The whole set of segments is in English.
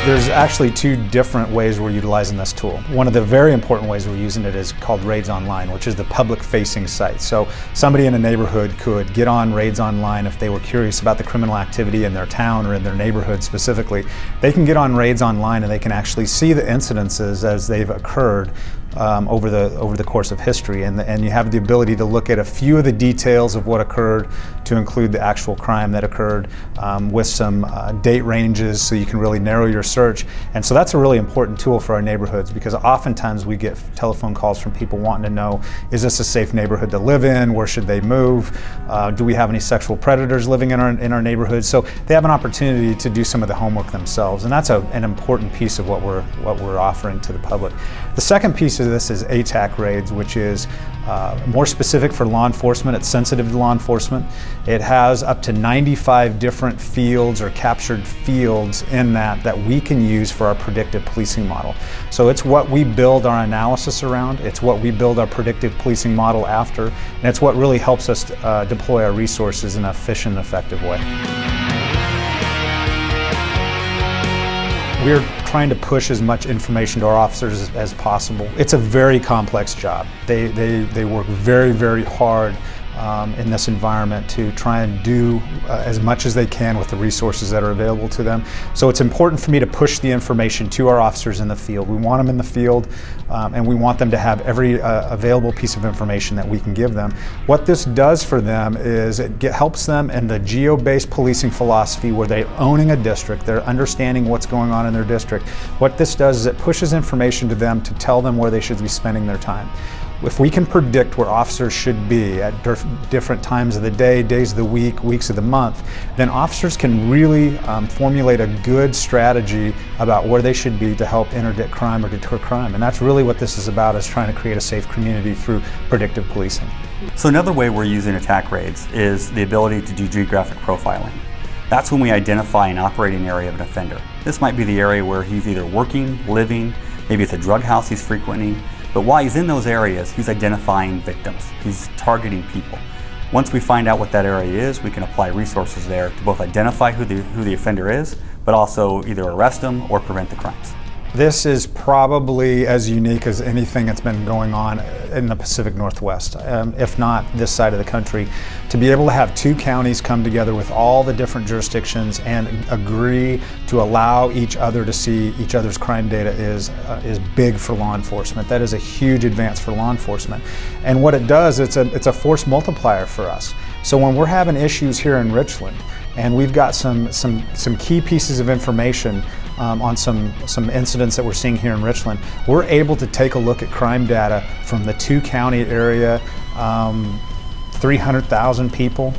There's actually two different ways we're utilizing this tool. One of the very important ways we're using it is called Raids Online, which is the public-facing site. So somebody in a neighborhood could get on Raids Online if they were curious about the criminal activity in their town or in their neighborhood specifically. They can get on Raids Online and they can actually see the incidences as they've occurred over the course of history, and you have the ability to look at a few of the details of what occurred to include the actual crime that occurred with some date ranges, so you can really narrow your search. And so that's a really important tool for our neighborhoods, because oftentimes we get telephone calls from people wanting to know, is this a safe neighborhood to live in? Where should they move? Do we have any sexual predators living in our neighborhood? So they have an opportunity to do some of the homework themselves, and that's an important piece of what we're offering to the public. The second piece of this is ATAC raids, which is more specific for law enforcement. It's sensitive to law enforcement. It has up to 95 different fields or captured fields in that we can use for our predictive policing model. So it's what we build our analysis around, it's what we build our predictive policing model after, and it's what really helps us deploy our resources in an efficient and effective way. We're trying to push as much information to our officers as possible. It's a very complex job. They work very, very hard in this environment to try and do as much as they can with the resources that are available to them. So it's important for me to push the information to our officers in the field. We want them in the field, and we want them to have every available piece of information that we can give them. What this does for them is it helps them in the geo-based policing philosophy, where they're owning a district, they're understanding what's going on in their district. What this does is it pushes information to them to tell them where they should be spending their time. If we can predict where officers should be at different times of the day, days of the week, weeks of the month, then officers can really formulate a good strategy about where they should be to help interdict crime or deter crime. And that's really what this is about, is trying to create a safe community through predictive policing. So another way we're using attack raids is the ability to do geographic profiling. That's when we identify an operating area of an offender. This might be the area where he's either working, living, maybe it's a drug house he's frequenting. But while he's in those areas, he's identifying victims. He's targeting people. Once we find out what that area is, we can apply resources there to both identify who the offender is, but also either arrest them or prevent the crimes. This is probably as unique as anything that's been going on in the Pacific Northwest, if not this side of the country. To be able to have two counties come together with all the different jurisdictions and agree to allow each other to see each other's crime data is big for law enforcement. That is a huge advance for law enforcement. And what it does, it's a force multiplier for us. So when we're having issues here in Richland, and we've got some key pieces of information on some incidents that we're seeing here in Richland, we're able to take a look at crime data from the two-county area, 300,000 people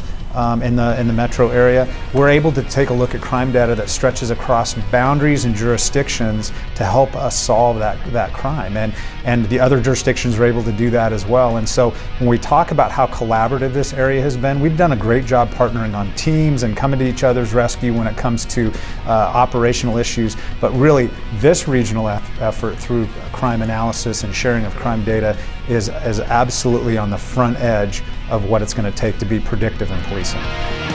in the metro area. We're able to take a look at crime data that stretches across boundaries and jurisdictions to help us solve that crime. And the other jurisdictions are able to do that as well. And so when we talk about how collaborative this area has been, we've done a great job partnering on teams and coming to each other's rescue when it comes to operational issues. But really, this regional effort through crime analysis and sharing of crime data is absolutely on the front edge of what it's going to take to be predictive in policing.